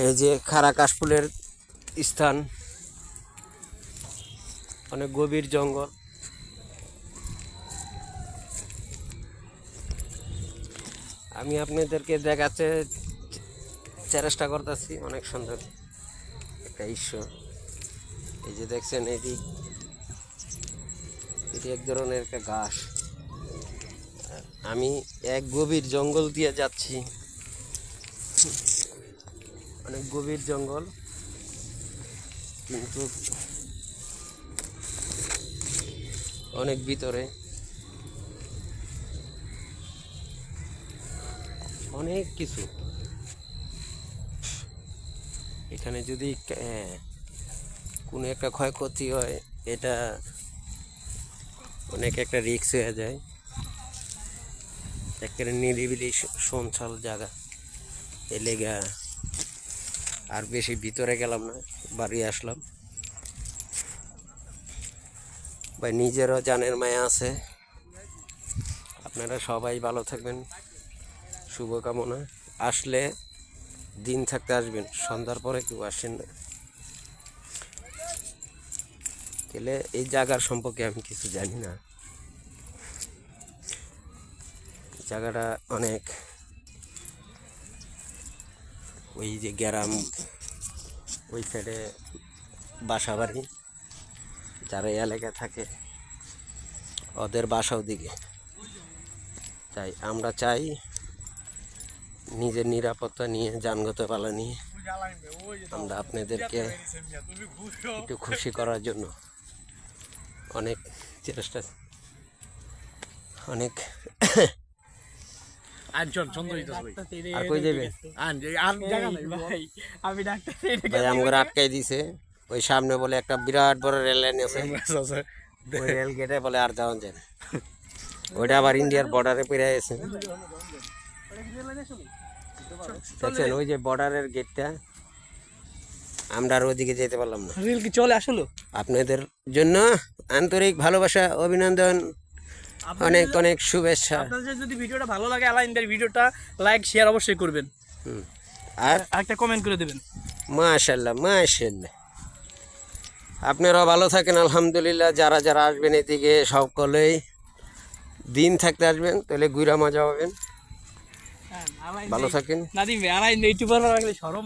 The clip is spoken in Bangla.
এই যে খাড়া কাশফুলের স্থান, অনেক গভীর জঙ্গল। আমি আপনাদেরকে দেখাতে চেষ্টা করতেছি, অনেক সুন্দর একটা দৃশ্য। এই যে দেখছেন, এটি এক ধরনের একটা ঘাস। আমি এক গভীর জঙ্গল দিয়ে যাচ্ছি, অনেক গভীর জঙ্গল, কিন্তু অনেক ভিতরে অনেক কিছু। এখানে যদি কোনো একটা ক্ষয়ক্ষতি হয়, এটা অনেক একটা রিস্ক হয়ে যায়। একটা নিরিবিলি সঞ্চাল জায়গা, এ লেগা আর বেশি ভিতরে গেলাম না, বাড়ি আসলাম। ভাই নিজেরও জানের মায়া আছে। আপনারা সবাই ভালো থাকবেন, শুভকামনা। আসলে দিন থাকতে আসবেন, সন্ধ্যার পরে কেউ আসেন না। তাহলে এই জায়গার সম্পর্কে আমি কিছু জানি না। জায়গাটা অনেক, ওই যে গ্রাম, ওই সাইডে বাসা বাড়ি, যারা এই এলাকায় থাকে ওদের বাসা ওদিকে। তাই আমরা চাই নিজের নিরাপত্তা নিয়ে, জানগত পালা নিয়ে আমরা আপনাদেরকে একটু খুশি করার জন্য অনেক চেষ্টা, অনেক আর কই যাবে ভাই, আমাকে আটকাই দিছে। ওই সামনে বলে একটা বিরাট বড় রেল লাইন আছে, ওই রেল গেটে বলে আর যাওয়া যায় না। ওইটা আবার ইন্ডিয়ার বর্ডারে পেরে আছে, দেখছেন ওই যে বর্ডারের গেটটা। আমরা আর ওদিকে যেতে পারলাম না। রেল কি চলে আসলো? আপনাদের জন্য আন্তরিক ভালোবাসা, অভিনন্দন, অনেক অনেক শুভেচ্ছা। আপনাদের যদি ভিডিওটা ভালো লাগে, আলাইনদের ভিডিওটা লাইক শেয়ার অবশ্যই করবেন, আর একটা কমেন্ট করে দেবেন। মাশাআল্লাহ মাশাআল্লাহ। আপনারাও ভালো থাকেন, আলহামদুলিল্লাহ। যারা যারা আসবেন এদিকে সকলেই দিন থাকতে আসবেন, তাহলে ঘুরা মজা পাবেন। ভালো থাকেন। নাদিম ভাই, আলাইন ইউটিউবার রাখলে শরম।